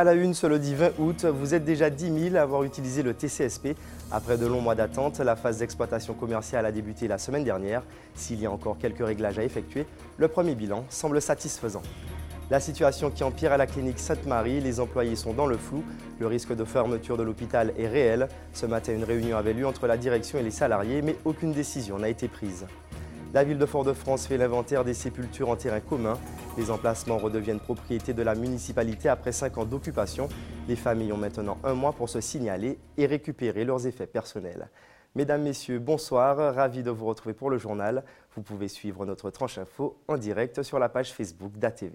À la une, ce lundi 20 août, vous êtes déjà 10 000 à avoir utilisé le TCSP. Après de longs mois d'attente, la phase d'exploitation commerciale a débuté la semaine dernière. S'il y a encore quelques réglages à effectuer, le premier bilan semble satisfaisant. La situation qui empire à la clinique Sainte-Marie, les employés sont dans le flou. Le risque de fermeture de l'hôpital est réel. Ce matin, une réunion avait lieu entre la direction et les salariés, mais aucune décision n'a été prise. La ville de Fort-de-France fait l'inventaire des sépultures en terrain commun. Les emplacements redeviennent propriété de la municipalité après 5 ans d'occupation. Les familles ont maintenant 1 mois pour se signaler et récupérer leurs effets personnels. Mesdames, Messieurs, bonsoir. Ravi de vous retrouver pour le journal. Vous pouvez suivre notre tranche info en direct sur la page Facebook d'ATV.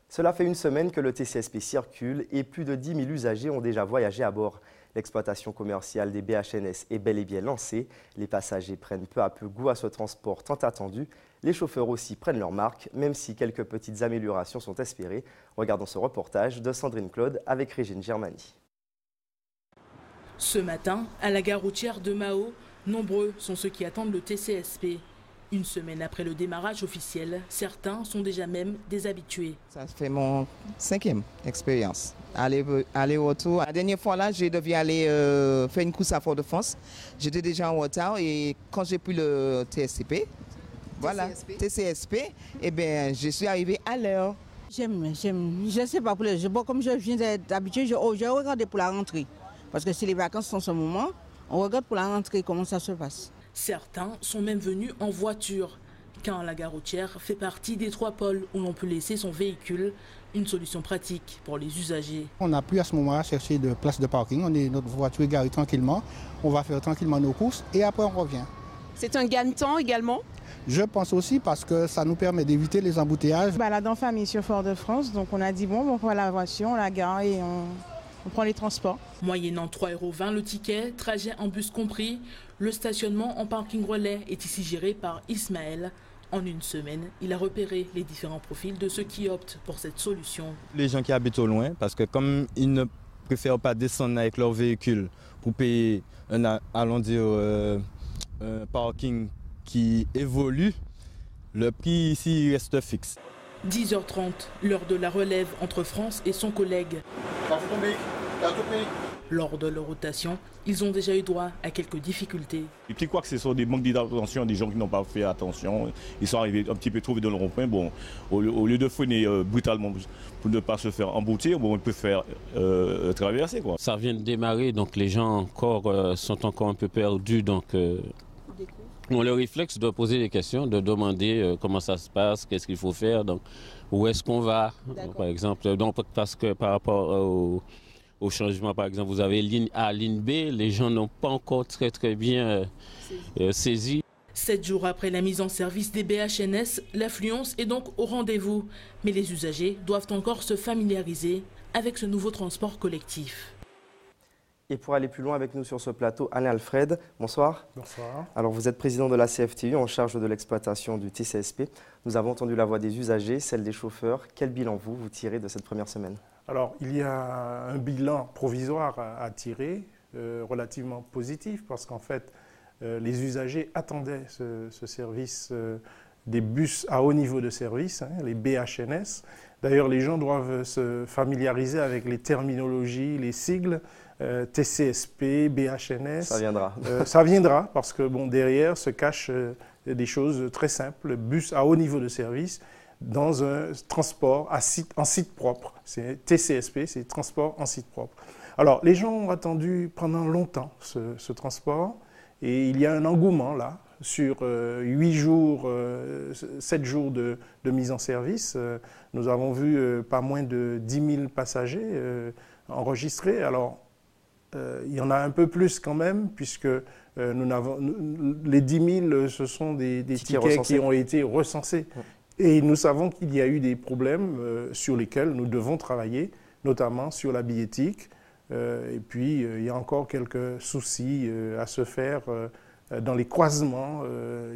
Cela fait une semaine que le TCSP circule et plus de 10 000 usagers ont déjà voyagé à bord. L'exploitation commerciale des BHNS est bel et bien lancée. Les passagers prennent peu à peu goût à ce transport tant attendu. Les chauffeurs aussi prennent leur marque, même si quelques petites améliorations sont espérées. Regardons ce reportage de Sandrine Claude avec Régine Germani. Ce matin, à la gare routière de Mao, nombreux sont ceux qui attendent le TCSP. Une semaine après le démarrage officiel, certains sont déjà même des habitués. Ça fait mon 5e expérience. Aller-retour. La dernière fois là, je devais aller faire une course à Fort-de-France. J'étais déjà en retard et quand j'ai pris le TCSP, TCSP, eh bien, je suis arrivé à l'heure. J'aime. Je ne sais pas pour les jours. Bon, comme je viens d'être habitué, je regarde pour la rentrée. Parce que si les vacances sont en ce moment, on regarde pour la rentrée comment ça se passe. Certains sont même venus en voiture, car la gare routière fait partie des 3 pôles où l'on peut laisser son véhicule, une solution pratique pour les usagers. On n'a plus à ce moment-là chercher de place de parking, notre voiture est garée tranquillement, on va faire tranquillement nos courses et après on revient. C'est un gain de temps également ? Je pense aussi parce que ça nous permet d'éviter les embouteillages. Balade en famille sur Fort-de-France, donc on a dit bon, on prend la voiture, on la gare et on prend les transports. Moyennant 3,20 € le ticket, trajet en bus compris, le stationnement en parking relais est ici géré par Ismaël. En une semaine, il a repéré les différents profils de ceux qui optent pour cette solution. Les gens qui habitent au loin, parce que comme ils ne préfèrent pas descendre avec leur véhicule pour payer un parking qui évolue, le prix ici reste fixe. 10h30, l'heure de la relève entre France et son collègue. Lors de leur rotation, ils ont déjà eu droit à quelques difficultés. Les petits couacs, ce sont des manques d'attention, des gens qui n'ont pas fait attention. Ils sont arrivés un petit peu trop vite dans le rond-point. Bon, au lieu de freiner brutalement pour ne pas se faire emboutir, bon, on peut faire traverser, quoi. Ça vient de démarrer, donc les gens sont encore un peu perdus. Donc, le réflexe de poser des questions, de demander comment ça se passe, qu'est-ce qu'il faut faire, donc, où est-ce qu'on va, par exemple. Donc, parce que par rapport au changement, par exemple, vous avez ligne A, ligne B, les gens n'ont pas encore très bien saisi. 7 jours après la mise en service des BHNS, l'affluence est donc au rendez-vous. Mais les usagers doivent encore se familiariser avec ce nouveau transport collectif. Et pour aller plus loin avec nous sur ce plateau, Alain Alfred, bonsoir. Bonsoir. Alors vous êtes président de la CFTU en charge de l'exploitation du TCSP. Nous avons entendu la voix des usagers, celle des chauffeurs. Quel bilan vous tirez de cette première semaine ? Alors il y a un bilan provisoire à tirer, relativement positif, parce qu'en fait les usagers attendaient ce service des bus à haut niveau de service, les BHNS. D'ailleurs les gens doivent se familiariser avec les terminologies, les sigles. TCSP, BHNS. Ça viendra. Ça viendra parce que bon, derrière se cachent des choses très simples. Bus à haut niveau de service dans un transport en site propre. C'est TCSP, c'est transport en site propre. Alors les gens ont attendu pendant longtemps ce transport et il y a un engouement là sur 8 jours, 7 jours de mise en service. Nous avons vu pas moins de 10 000 passagers enregistrés. Alors il y en a un peu plus quand même, puisque les 10 000, ce sont des tickets qui ont été recensés. Et nous savons qu'il y a eu des problèmes sur lesquels nous devons travailler, notamment sur la billettique. Et puis, il y a encore quelques soucis à se faire dans les croisements.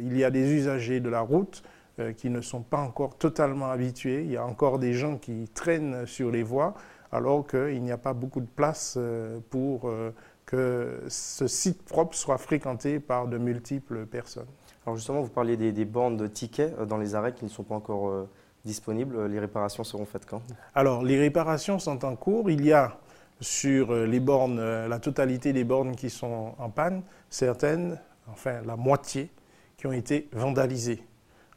Il y a des usagers de la route qui ne sont pas encore totalement habitués. Il y a encore des gens qui traînent sur les voies, alors qu'il n'y a pas beaucoup de place pour que ce site propre soit fréquenté par de multiples personnes. Alors justement, vous parliez des bornes de tickets dans les arrêts qui ne sont pas encore disponible. Les réparations seront faites quand? Alors, les réparations sont en cours. Il y a sur les bornes, la totalité des bornes qui sont en panne, certaines, enfin la moitié, qui ont été vandalisées.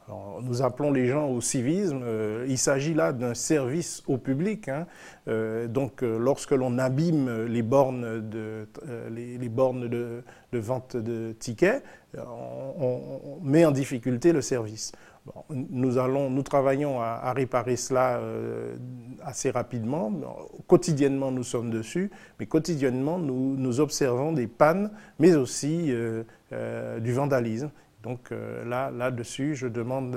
Alors, nous appelons les gens au civisme. Il s'agit là d'un service au public. Donc, lorsque l'on abîme les bornes de vente de tickets, on met en difficulté le service. Bon, nous travaillons à réparer cela assez rapidement. Quotidiennement, nous sommes dessus, mais quotidiennement, nous observons des pannes, mais aussi du vandalisme. Donc là-dessus, je demande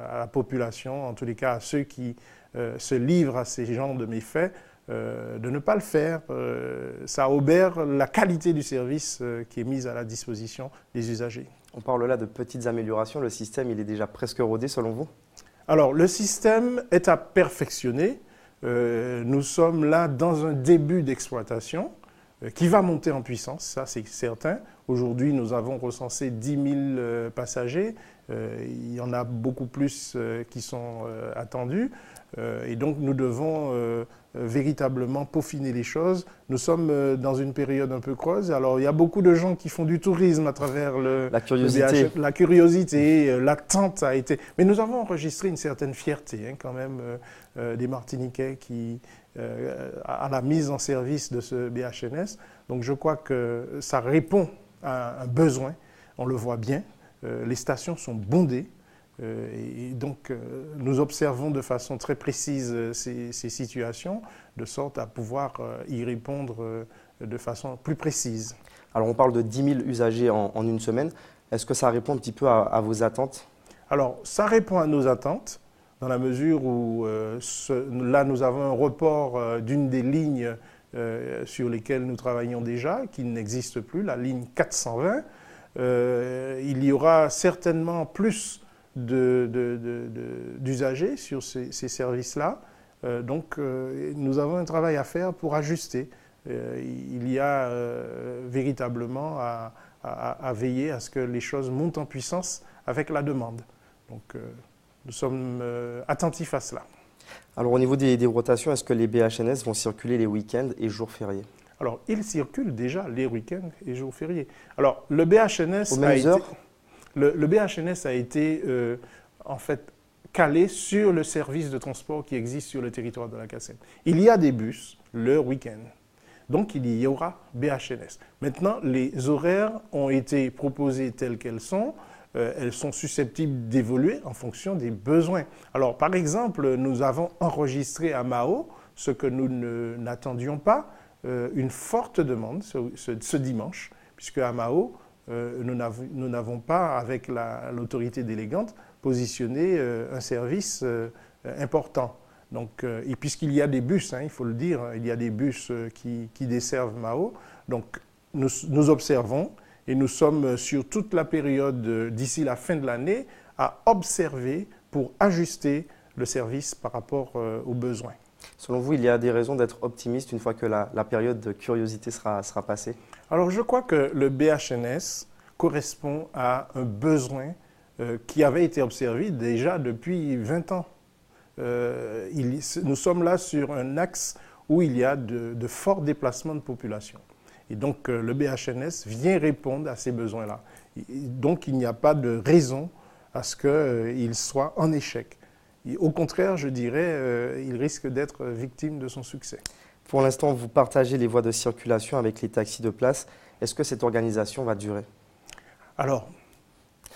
à la population, en tous les cas à ceux qui se livrent à ces genres de méfaits, de ne pas le faire. Ça obère la qualité du service qui est mis à la disposition des usagers. On parle là de petites améliorations. Le système, il est déjà presque rodé selon vous? Alors, le système est à perfectionner. Nous sommes là dans un début d'exploitation qui va monter en puissance, ça c'est certain. Aujourd'hui, nous avons recensé 10 000 passagers. Il y en a beaucoup plus qui sont attendus. Et donc, nous devons véritablement peaufiner les choses. Nous sommes dans une période un peu creuse. Alors, il y a beaucoup de gens qui font du tourisme à travers la curiosité. La curiosité, l'attente a été... Mais nous avons enregistré une certaine fierté quand même des Martiniquais à la mise en service de ce BHNS. Donc, je crois que ça répond à un besoin. On le voit bien. Les stations sont bondées. Et donc, nous observons de façon très précise ces situations, de sorte à pouvoir y répondre de façon plus précise. Alors, on parle de 10 000 usagers en une semaine. Est-ce que ça répond un petit peu à vos attentes? Alors, ça répond à nos attentes, dans la mesure où là, nous avons un report d'une des lignes sur lesquelles nous travaillons déjà, qui n'existe plus, la ligne 420. Il y aura certainement plus d'usagers sur ces services-là. Donc, nous avons un travail à faire pour ajuster. Il y a véritablement à veiller à ce que les choses montent en puissance avec la demande. Donc, nous sommes attentifs à cela. Alors, au niveau des rotations, est-ce que les BHNS vont circuler les week-ends et jours fériés? Alors, ils circulent déjà les week-ends et jours fériés. Alors, le BHNS aux mêmes heures? Le BHNS a été en fait calé sur le service de transport qui existe sur le territoire de la Caassène. Il y a des bus le week-end, donc il y aura BHNS. Maintenant, les horaires ont été proposés tels qu'elles sont. Elles sont susceptibles d'évoluer en fonction des besoins. Alors, par exemple, nous avons enregistré à Mao, ce que nous n'attendions pas, une forte demande ce dimanche, puisque à Mao, nous n'avons pas, avec l'autorité délégante, positionné un service important. Donc, et puisqu'il y a des bus, il faut le dire, il y a des bus qui desservent Mao, donc nous observons et nous sommes sur toute la période d'ici la fin de l'année à observer pour ajuster le service par rapport aux besoins. Selon vous, il y a des raisons d'être optimiste une fois que la période de curiosité sera passée? Alors, je crois que le BHNS correspond à un besoin qui avait été observé déjà depuis 20 ans. Nous sommes là sur un axe où il y a de forts déplacements de population. Et donc, le BHNS vient répondre à ces besoins-là. Donc, il n'y a pas de raison à ce qu'il soit en échec. Et au contraire, je dirais, il risque d'être victime de son succès. Pour l'instant, vous partagez les voies de circulation avec les taxis de place. Est-ce que cette organisation va durer? Alors,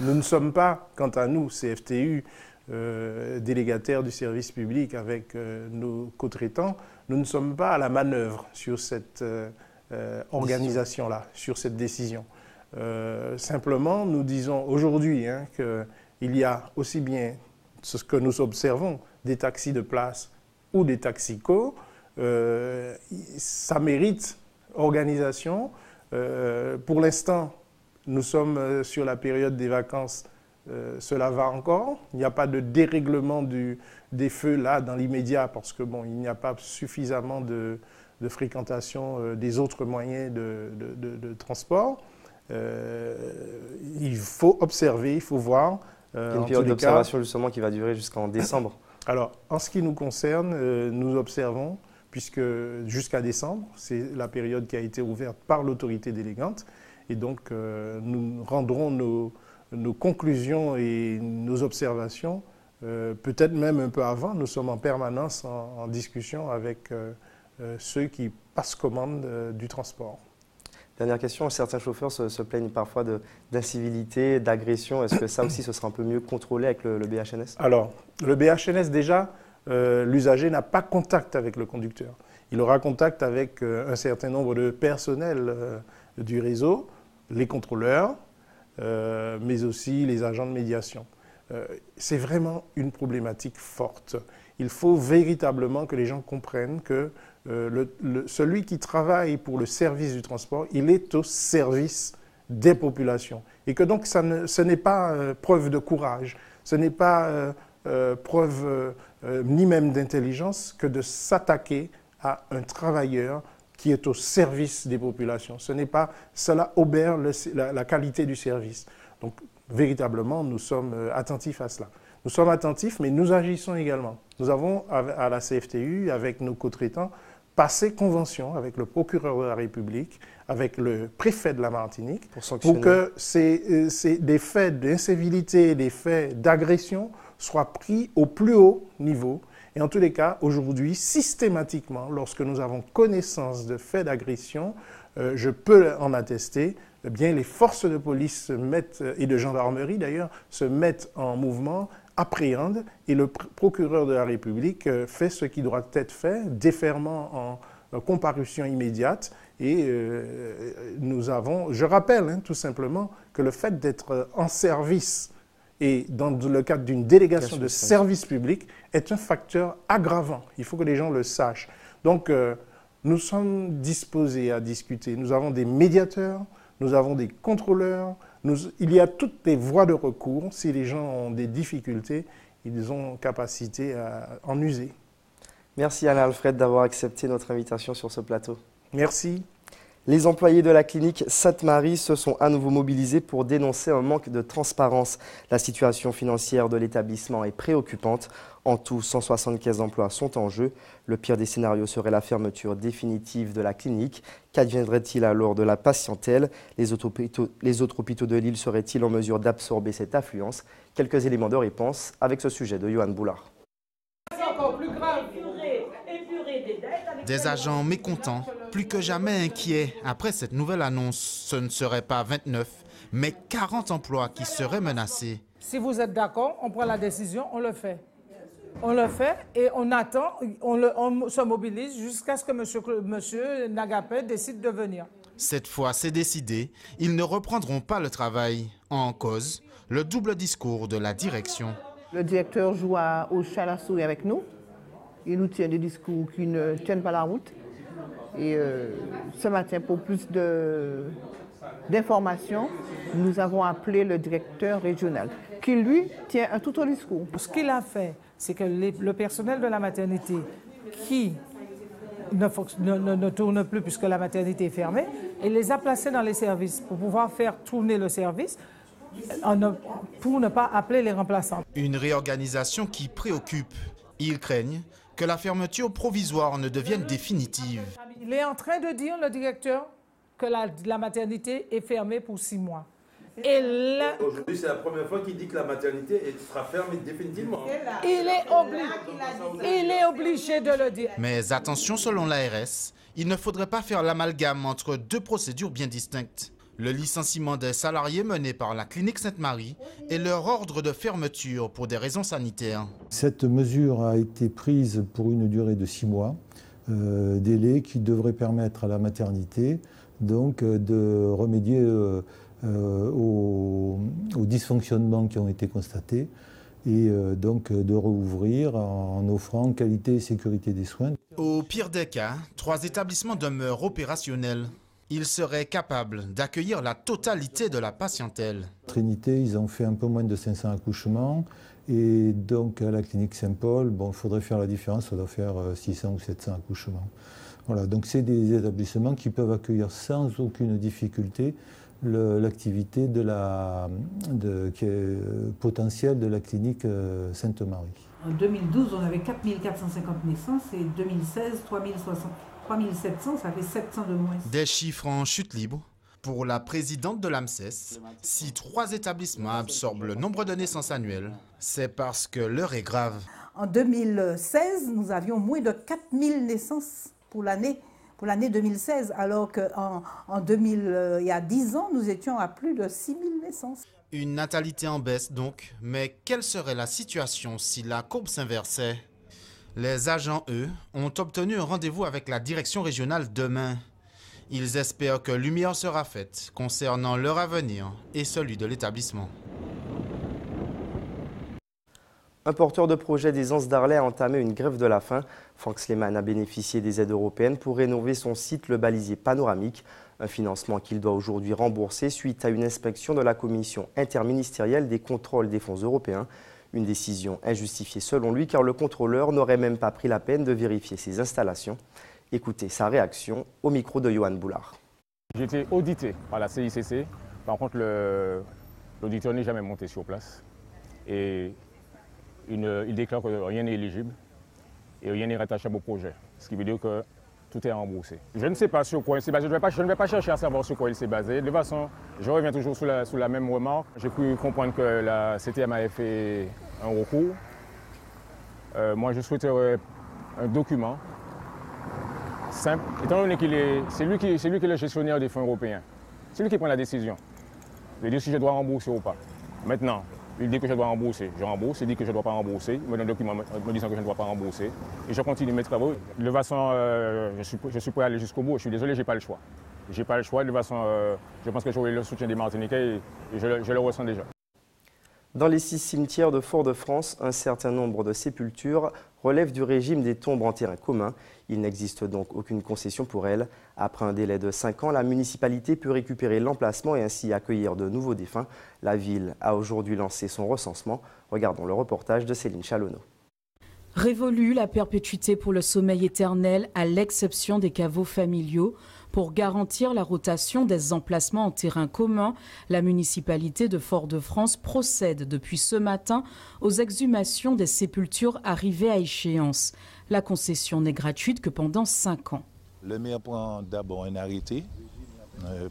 nous ne sommes pas, quant à nous, CFTU, délégataires du service public avec nos co-traitants, nous ne sommes pas à la manœuvre sur cette organisation-là, sur cette décision. Simplement, nous disons aujourd'hui qu'il y a aussi bien ce que nous observons, des taxis de place ou des taxicos, ça mérite organisation. Pour l'instant, nous sommes sur la période des vacances, cela va encore. Il n'y a pas de dérèglement des feux là dans l'immédiat parce que bon, il n'y a pas suffisamment de fréquentation des autres moyens de transport. Il faut observer, il faut voir. Il y a une période d'observation justement qui va durer jusqu'en décembre. Alors, en ce qui nous concerne, nous observons, puisque jusqu'à décembre, c'est la période qui a été ouverte par l'autorité délégante, et donc nous rendrons nos conclusions et nos observations, peut-être même un peu avant. Nous sommes en permanence en discussion avec ceux qui passent commande du transport. Dernière question, certains chauffeurs se plaignent parfois d'incivilité, d'agression. Est-ce que ça aussi, ce sera un peu mieux contrôlé avec le BHNS? Alors, le BHNS, déjà, l'usager n'a pas contact avec le conducteur. Il aura contact avec un certain nombre de personnels du réseau, les contrôleurs, mais aussi les agents de médiation. C'est vraiment une problématique forte. Il faut véritablement que les gens comprennent que celui qui travaille pour le service du transport, il est au service des populations. Et que donc ce n'est pas preuve de courage, ce n'est pas preuve ni même d'intelligence que de s'attaquer à un travailleur qui est au service des populations. Cela obère la qualité du service. Donc véritablement, nous sommes attentifs à cela. Nous sommes attentifs, mais nous agissons également. Nous avons, à la CFTU, avec nos co-traitants, passé convention avec le procureur de la République, avec le préfet de la Martinique, pour que des faits d'incivilité, des faits d'agression soient pris au plus haut niveau. Et en tous les cas, aujourd'hui, systématiquement, lorsque nous avons connaissance de faits d'agression, je peux en attester, eh bien, les forces de police et de gendarmerie d'ailleurs se mettent en mouvement, appréhendent, et le procureur de la République fait ce qui doit être fait, déferment en comparution immédiate. Et je rappelle tout simplement que le fait d'être en service et dans le cadre d'une délégation de service public est un facteur aggravant. Il faut que les gens le sachent. Donc, nous sommes disposés à discuter. Nous avons des médiateurs, nous avons des contrôleurs, il y a toutes les voies de recours. Si les gens ont des difficultés, ils ont capacité à en user. Merci Alain Alfred d'avoir accepté notre invitation sur ce plateau. Merci. Les employés de la clinique Sainte-Marie se sont à nouveau mobilisés pour dénoncer un manque de transparence. La situation financière de l'établissement est préoccupante. En tout, 175 emplois sont en jeu. Le pire des scénarios serait la fermeture définitive de la clinique. Qu'adviendrait-il alors de la patientèle? Les autres hôpitaux de l'île seraient-ils en mesure d'absorber cette affluence? Quelques éléments de réponse avec ce sujet de Johan Boulard. Des agents mécontents, plus que jamais inquiets. Après cette nouvelle annonce, ce ne serait pas 29, mais 40 emplois qui seraient menacés. Si vous êtes d'accord, on prend la décision, on le fait. On le fait et on attend, on se mobilise jusqu'à ce que monsieur Nagapé décide de venir. Cette fois, c'est décidé. Ils ne reprendront pas le travail. En cause, le double discours de la direction. Le directeur joue au chat à la souris avec nous. Il nous tient des discours qui ne tiennent pas la route. Et ce matin, pour plus d'informations, nous avons appelé le directeur régional, qui lui tient un tout autre discours. Ce qu'il a fait, c'est que le personnel de la maternité qui ne tourne plus puisque la maternité est fermée, il les a placés dans les services pour pouvoir faire tourner le service pour ne pas appeler les remplaçants. Une réorganisation qui préoccupe. Ils craignent que la fermeture provisoire ne devienne définitive. Il est en train de dire, le directeur, que la maternité est fermée pour 6 mois. Aujourd'hui, c'est la première fois qu'il dit que la maternité sera fermée définitivement. Il est obligé de le dire. Mais attention, selon l'ARS, il ne faudrait pas faire l'amalgame entre deux procédures bien distinctes. Le licenciement des salariés mené par la clinique Sainte-Marie et leur ordre de fermeture pour des raisons sanitaires. Cette mesure a été prise pour une durée de 6 mois, délai qui devrait permettre à la maternité donc, de remédier aux dysfonctionnements qui ont été constatés et donc de rouvrir en offrant qualité et sécurité des soins. Au pire des cas, 3 établissements demeurent opérationnels. Ils seraient capables d'accueillir la totalité de la patientèle. Trinité, ils ont fait un peu moins de 500 accouchements. Et donc à la clinique Saint-Paul, il faudrait faire la différence, ça doit faire 600 ou 700 accouchements. Voilà, donc c'est des établissements qui peuvent accueillir sans aucune difficulté l'activité potentielle de la clinique Sainte-Marie. En 2012, on avait 4450 naissances et 2016, 3700, ça fait 700 de moins. Des chiffres en chute libre. Pour la présidente de l'AMSES, si 3 établissements absorbent le nombre de naissances annuelles, c'est parce que l'heure est grave. En 2016, nous avions moins de 4000 naissances pour l'année 2016, alors il y a 10 ans, nous étions à plus de 6000 naissances. Une natalité en baisse donc, mais quelle serait la situation si la courbe s'inversait? Les agents, eux, ont obtenu un rendez-vous avec la direction régionale demain. Ils espèrent que lumière sera faite concernant leur avenir et celui de l'établissement. Un porteur de projet des Anses d'Arlay a entamé une grève de la faim. Franck Sleeman a bénéficié des aides européennes pour rénover son site, le balisier panoramique. Un financement qu'il doit aujourd'hui rembourser suite à une inspection de la commission interministérielle des contrôles des fonds européens. Une décision injustifiée selon lui car le contrôleur n'aurait même pas pris la peine de vérifier ses installations. Écoutez sa réaction au micro de Johan Boulard. J'ai été audité par la CICC. Par contre, l'auditeur n'est jamais monté sur place. Et il déclare que rien n'est éligible et rien n'est rattachable au projet. Ce qui veut dire que tout est remboursé. Je ne sais pas sur quoi il s'est basé. Je ne vais pas chercher à savoir sur quoi il s'est basé. De toute façon, je reviens toujours sous la même remarque. J'ai pu comprendre que la CTM avait fait un recours. Moi, je souhaiterais un document simple, étant donné qu'il c'est lui qui est le gestionnaire des fonds européens. C'est lui qui prend la décision de dire si je dois rembourser ou pas. Maintenant, il dit que je dois rembourser, je rembourse. Il dit que je ne dois pas rembourser, il me donne un document me disant que je ne dois pas rembourser. Et je continue mes travaux. De toute façon, je suis prêt à aller jusqu'au bout. Je suis désolé, je n'ai pas le choix. Je n'ai pas le choix. De toute façon, je pense que j'aurai le soutien des Martiniquais et je le ressens déjà. Dans les 6 cimetières de Fort-de-France, un certain nombre de sépultures relèvent du régime des tombes en terrain commun. Il n'existe donc aucune concession pour elles. Après un délai de 5 ans, la municipalité peut récupérer l'emplacement et ainsi accueillir de nouveaux défunts. La ville a aujourd'hui lancé son recensement. Regardons le reportage de Céline Chalonneau. Révolue la perpétuité pour le sommeil éternel, à l'exception des caveaux familiaux. Pour garantir la rotation des emplacements en terrain commun, la municipalité de Fort-de-France procède depuis ce matin aux exhumations des sépultures arrivées à échéance. La concession n'est gratuite que pendant 5 ans. Le maire prend d'abord un arrêté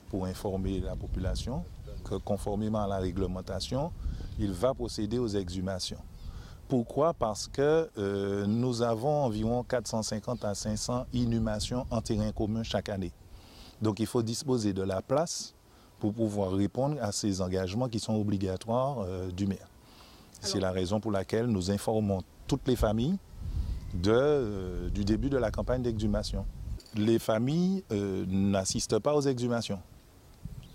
pour informer la population que conformément à la réglementation, il va procéder aux exhumations. Pourquoi? Parce que nous avons environ 450 à 500 inhumations en terrain commun chaque année. Donc il faut disposer de la place pour pouvoir répondre à ces engagements qui sont obligatoires du maire. C'est la raison pour laquelle nous informons toutes les familles du début de la campagne d'exhumation. Les familles n'assistent pas aux exhumations.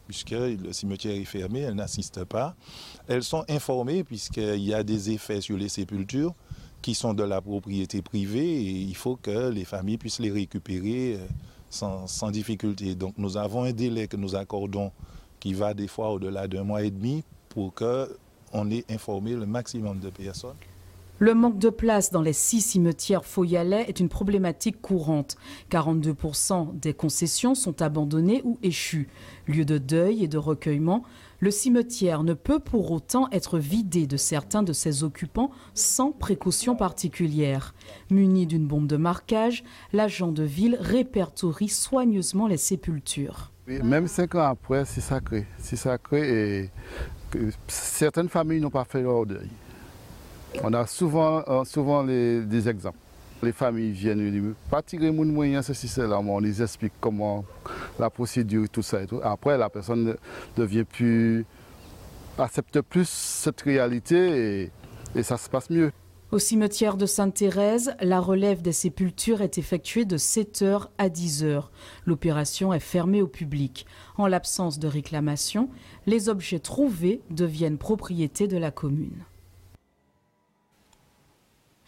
Puisque le cimetière est fermé, elles n'assistent pas. Elles sont informées puisqu'il y a des effets sur les sépultures qui sont de la propriété privée et il faut que les familles puissent les récupérer sans difficulté. Donc nous avons un délai que nous accordons qui va des fois au-delà d'1 mois et demi pour qu'on ait informé le maximum de personnes. Le manque de place dans les 6 cimetières foyalais est une problématique courante. 42% des concessions sont abandonnées ou échues. Lieu de deuil et de recueillement, le cimetière ne peut pour autant être vidé de certains de ses occupants sans précaution particulière. Muni d'une bombe de marquage, l'agent de ville répertorie soigneusement les sépultures. Même 5 ans après, c'est sacré. C'est sacré et certaines familles n'ont pas fait leur deuil. On a souvent des exemples. Les familles viennent, pas tirer mon moyen, ceci, cela, mais on les explique comment la procédure, tout ça et tout. Après, la personne accepte plus cette réalité et ça se passe mieux. Au cimetière de Sainte-Thérèse, la relève des sépultures est effectuée de 7h à 10h. L'opération est fermée au public. En l'absence de réclamation, les objets trouvés deviennent propriété de la commune.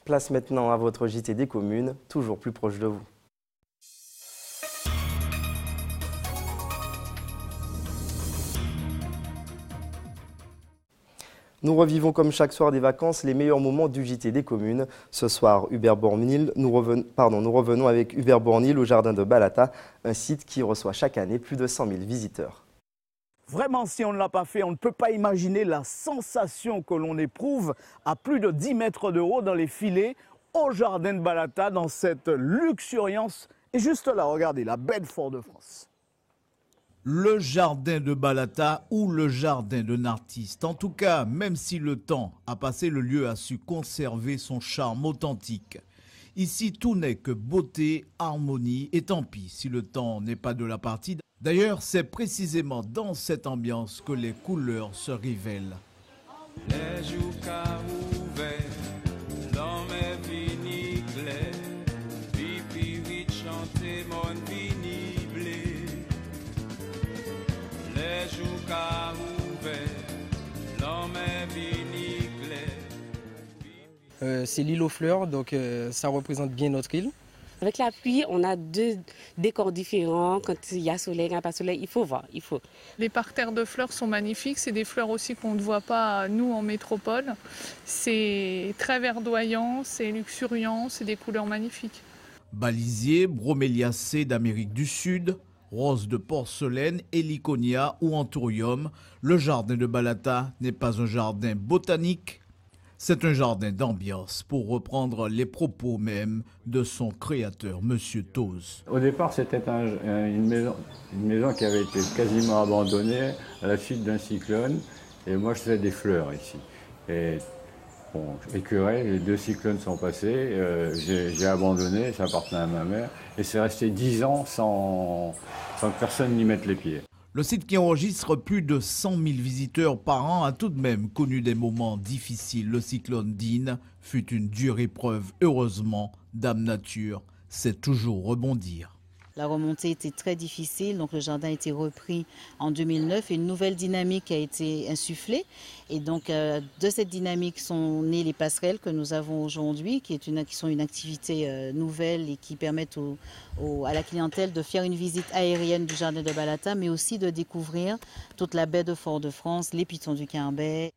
Place maintenant à votre JT des communes, toujours plus proche de vous. Nous revivons comme chaque soir des vacances les meilleurs moments du JT des communes. Ce soir, Hubert Bornil, nous revenons avec Hubert Bornil au jardin de Balata, un site qui reçoit chaque année plus de 100 000 visiteurs. Vraiment, si on ne l'a pas fait, on ne peut pas imaginer la sensation que l'on éprouve à plus de 10 mètres de haut dans les filets au jardin de Balata, dans cette luxuriance. Et juste là, regardez, la baie de Fort-de-France. Le jardin de Balata ou le jardin d'un artiste. En tout cas, même si le temps a passé, le lieu a su conserver son charme authentique. Ici, tout n'est que beauté, harmonie, et tant pis si le temps n'est pas de la partie. D'ailleurs, c'est précisément dans cette ambiance que les couleurs se révèlent. Les jours qu'a ouvert, l'homme est fini clair, pipi vite chanter mon vini blé. Les jours qu'a ouvert, l'homme est fini clair. C'est l'île aux fleurs, donc ça représente bien notre île. Avec la pluie, on a deux décors différents. Quand il y a soleil, il n'y a pas soleil, il faut voir, il faut. Les parterres de fleurs sont magnifiques. C'est des fleurs aussi qu'on ne voit pas, nous, en métropole. C'est très verdoyant, c'est luxuriant, c'est des couleurs magnifiques. Balisier, broméliacées d'Amérique du Sud, roses de porcelaine, héliconia ou anthurium, le jardin de Balata n'est pas un jardin botanique, c'est un jardin d'ambiance, pour reprendre les propos même de son créateur, M. Toz. Au départ, c'était une maison qui avait été quasiment abandonnée à la suite d'un cyclone. Et moi, je faisais des fleurs ici. Et bon, écœuré, les 2 cyclones sont passés. J'ai abandonné, ça appartenait à ma mère. Et c'est resté 10 ans sans que personne n'y mette les pieds. Le site qui enregistre plus de 100 000 visiteurs par an a tout de même connu des moments difficiles. Le cyclone Dean fut une dure épreuve. Heureusement, Dame Nature sait toujours rebondir. La remontée était très difficile, donc le jardin a été repris en 2009 et une nouvelle dynamique a été insufflée. Et donc de cette dynamique sont nées les passerelles que nous avons aujourd'hui, qui sont une activité nouvelle et qui permettent à la clientèle de faire une visite aérienne du jardin de Balata, mais aussi de découvrir toute la baie de Fort-de-France, les pitons du Quimbay.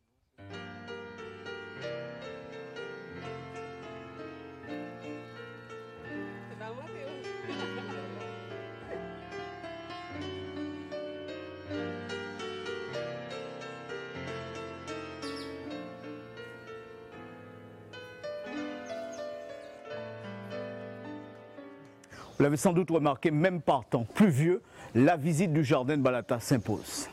Vous l'avez sans doute remarqué, même par temps pluvieux, la visite du jardin de Balata s'impose.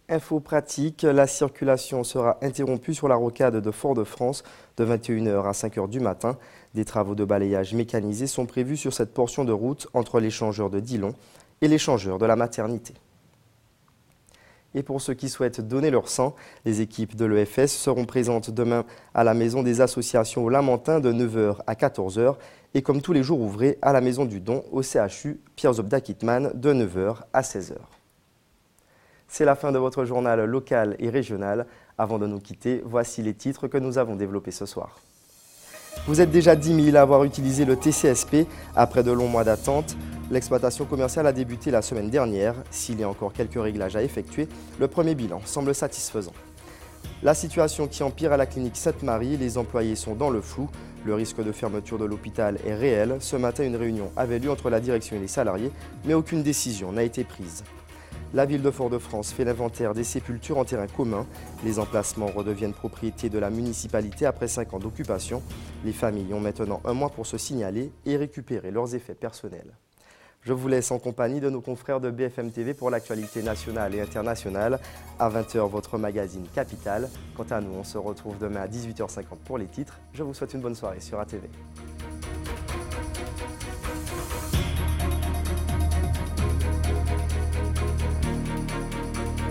Info pratique, la circulation sera interrompue sur la rocade de Fort-de-France de 21h à 5h du matin. Des travaux de balayage mécanisés sont prévus sur cette portion de route entre l'échangeur de Dillon et l'échangeur de la maternité. Et pour ceux qui souhaitent donner leur sang, les équipes de l'EFS seront présentes demain à la Maison des Associations au Lamentin de 9h à 14h et comme tous les jours ouvrés à la Maison du Don au CHU Pierre-Zobda Kittmann de 9h à 16h. C'est la fin de votre journal local et régional. Avant de nous quitter, voici les titres que nous avons développés ce soir. Vous êtes déjà 10 000 à avoir utilisé le TCSP. Après de longs mois d'attente, l'exploitation commerciale a débuté la semaine dernière. S'il y a encore quelques réglages à effectuer, le premier bilan semble satisfaisant. La situation qui empire à la clinique Sainte-Marie, les employés sont dans le flou. Le risque de fermeture de l'hôpital est réel. Ce matin, une réunion avait lieu entre la direction et les salariés, mais aucune décision n'a été prise. La ville de Fort-de-France fait l'inventaire des sépultures en terrain commun. Les emplacements redeviennent propriété de la municipalité après 5 ans d'occupation. Les familles ont maintenant un mois pour se signaler et récupérer leurs effets personnels. Je vous laisse en compagnie de nos confrères de BFM TV pour l'actualité nationale et internationale. À 20h, votre magazine Capital. Quant à nous, on se retrouve demain à 18h50 pour les titres. Je vous souhaite une bonne soirée sur ATV.